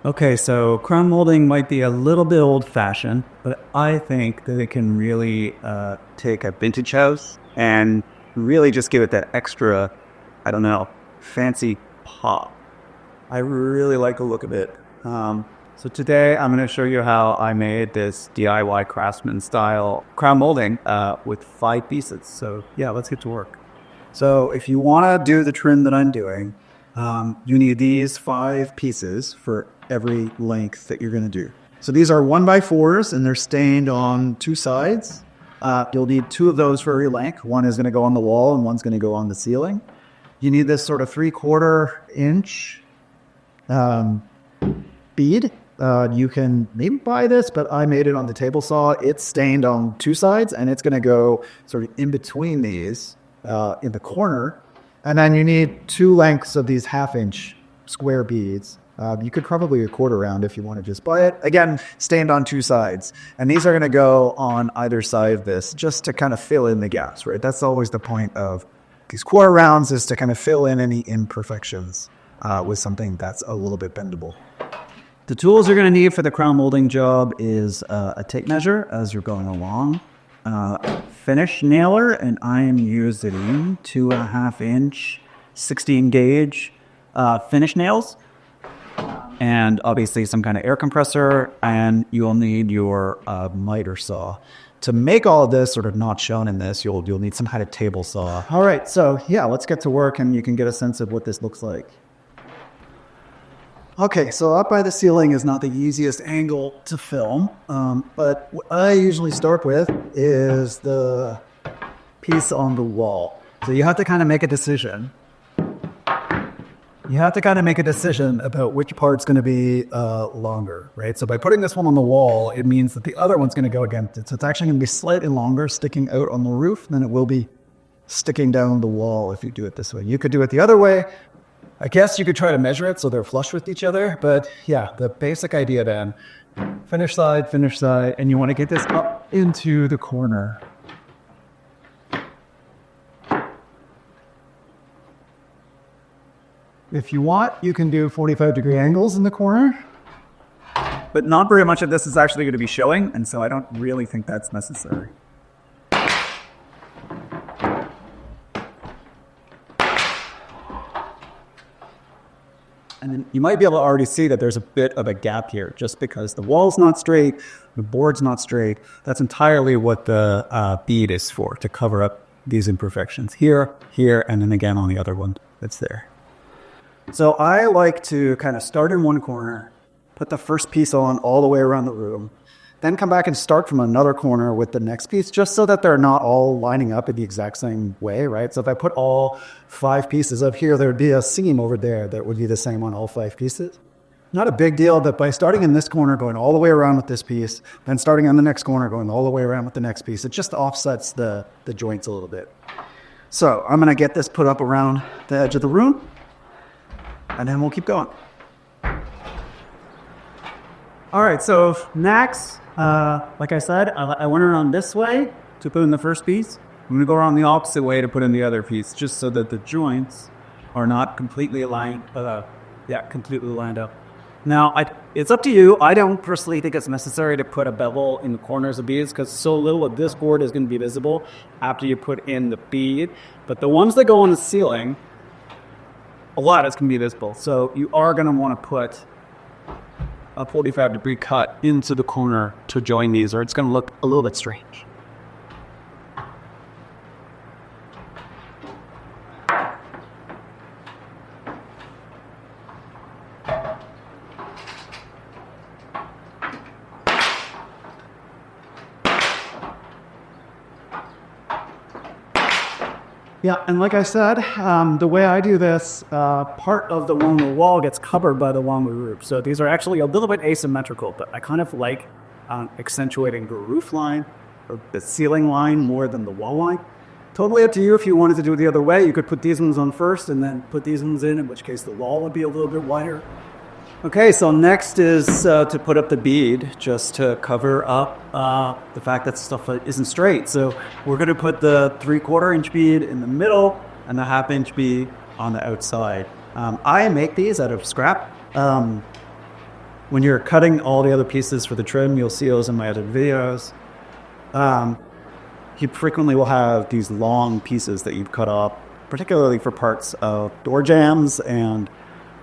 Okay, so crown molding might be a little bit old-fashioned, but I think that it can really take a vintage house and really just give it that extra, I don't know, fancy pop. I really like the look of it. So today I'm going to show you how I made this DIY craftsman style crown molding with 5 pieces. So yeah, let's get to work. So if you want to do the trim that I'm doing, you need these 5 pieces for every length that you're going to do. So these are 1x4s and they're stained on 2 sides. You'll need 2 of those for every length. One is going to go on the wall and one's going to go on the ceiling. You need this sort of 3/4 inch bead. You can maybe buy this, but I made it on the table saw. It's stained on 2 sides and it's going to go sort of in between these in the corner. And then you need 2 lengths of these 1/2 inch square beads. You could probably record around if you want to just buy it. Again, stained on 2 sides. And these are going to go on either side of this just to kind of fill in the gaps, right? That's always the point of these quarter rounds, is to kind of fill in any imperfections with something that's a little bit bendable. The tools you're going to need for the crown molding job is a tape measure as you're going along, finish nailer, and I am using 2.5 inch 16 gauge finish nails, and obviously some kind of air compressor, and you'll need your miter saw. To make all of this sort of not shown in this, you'll need some kind of table saw. All right, so yeah, let's get to work and you can get a sense of what this looks like. Okay, so up by the ceiling is not the easiest angle to film, but what I usually start with is the piece on the wall. So you have to kind of make a decision. You have to kind of make a decision about which part's going to be longer, right? So by putting this one on the wall, it means that the other one's going to go against it. So it's actually going to be slightly longer sticking out on the roof than it will be sticking down the wall if you do it this way. You could do it the other way. I guess you could try to measure it so they're flush with each other, but yeah, the basic idea then, finish side, and you want to get this up into the corner. If you want, you can do 45-degree angles in the corner, but not very much of this is actually going to be showing, and so I don't really think that's necessary. And then you might be able to already see that there's a bit of a gap here just because the wall's not straight, the board's not straight. That's entirely what the bead is for, to cover up these imperfections here, and then again on the other one that's there. So I like to kind of start in one corner, put the first piece on all the way around the room, then come back and start from another corner with the next piece, just so that they're not all lining up in the exact same way, right? So if I put all 5 pieces up here, there would be a seam over there that would be the same on all 5 pieces. Not a big deal, but by starting in this corner, going all the way around with this piece, then starting on the next corner, going all the way around with the next piece, it just offsets the joints a little bit. So I'm gonna get this put up around the edge of the room, and then we'll keep going. All right, so next, like I said, I went around this way to put in the first piece. I'm going to go around the opposite way to put in the other piece, just so that the joints are not completely aligned. Completely lined up. Now, it's up to you. I don't personally think it's necessary to put a bevel in the corners of beads because so little of this board is going to be visible after you put in the bead. But the ones that go on the ceiling, a lot is going to be visible. So you are going to want to put a 45-degree cut into the corner to join these, or it's going to look a little bit strange. Yeah, and like I said, the way I do this, part of the one on the wall gets covered by the one on the roof. So these are actually a little bit asymmetrical, but I kind of like accentuating the roof line or the ceiling line more than the wall line. Totally up to you if you wanted to do it the other way. You could put these ones on first and then put these ones in which case the wall would be a little bit wider. Okay, so next is to put up the bead, just to cover up the fact that stuff isn't straight. So we're going to put the 3/4 inch bead in the middle and the 1/2 inch bead on the outside. I make these out of scrap. when you're cutting all the other pieces for the trim, you'll see those in my other videos. You frequently will have these long pieces that you've cut off, particularly for parts of door jambs and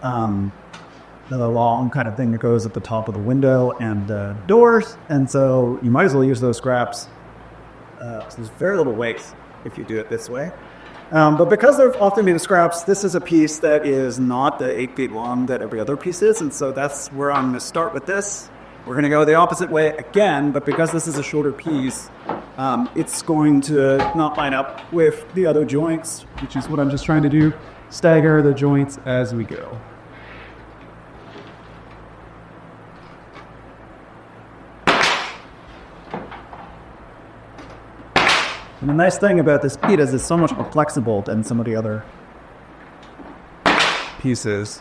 the long kind of thing that goes at the top of the window and doors. And so you might as well use those scraps. So there's very little waste if you do it this way. But because they're often made of scraps, this is a piece that is not the 8 feet long that every other piece is. And so that's where I'm going to start with this. We're going to go the opposite way again, but because this is a shorter piece, it's going to not line up with the other joints, which is what I'm just trying to do. Stagger the joints as we go. And the nice thing about this bead is it's so much more flexible than some of the other pieces.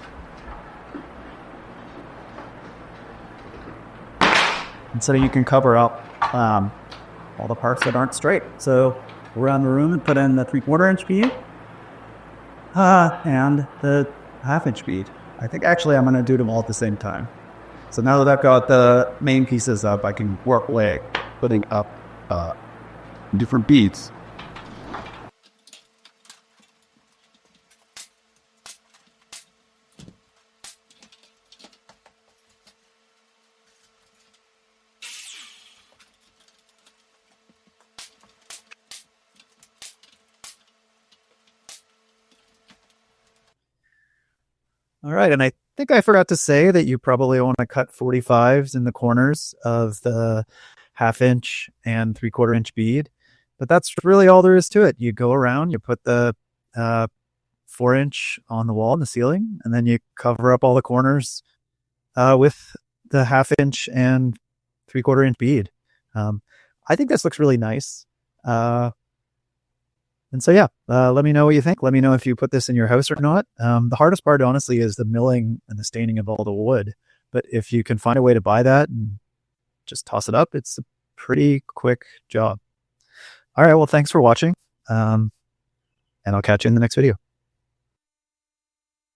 And so you can cover up all the parts that aren't straight. So around the room and put in the 3/4 inch bead and the 1/2 inch bead. I think actually I'm going to do them all at the same time. So now that I've got the main pieces up, I can work away putting up different beads. All right, and I think I forgot to say that you probably want to cut 45s in the corners of the 1/2 inch and 3/4 inch bead. But that's really all there is to it. You go around, you put the 4 inch on the wall in the ceiling, and then you cover up all the corners with the 1/2 inch and 3/4 inch bead. I think this looks really nice. And so, yeah, let me know what you think. Let me know if you put this in your house or not. The hardest part, honestly, is the milling and the staining of all the wood. But if you can find a way to buy that and just toss it up, it's a pretty quick job. All right, well, thanks for watching, and I'll catch you in the next video.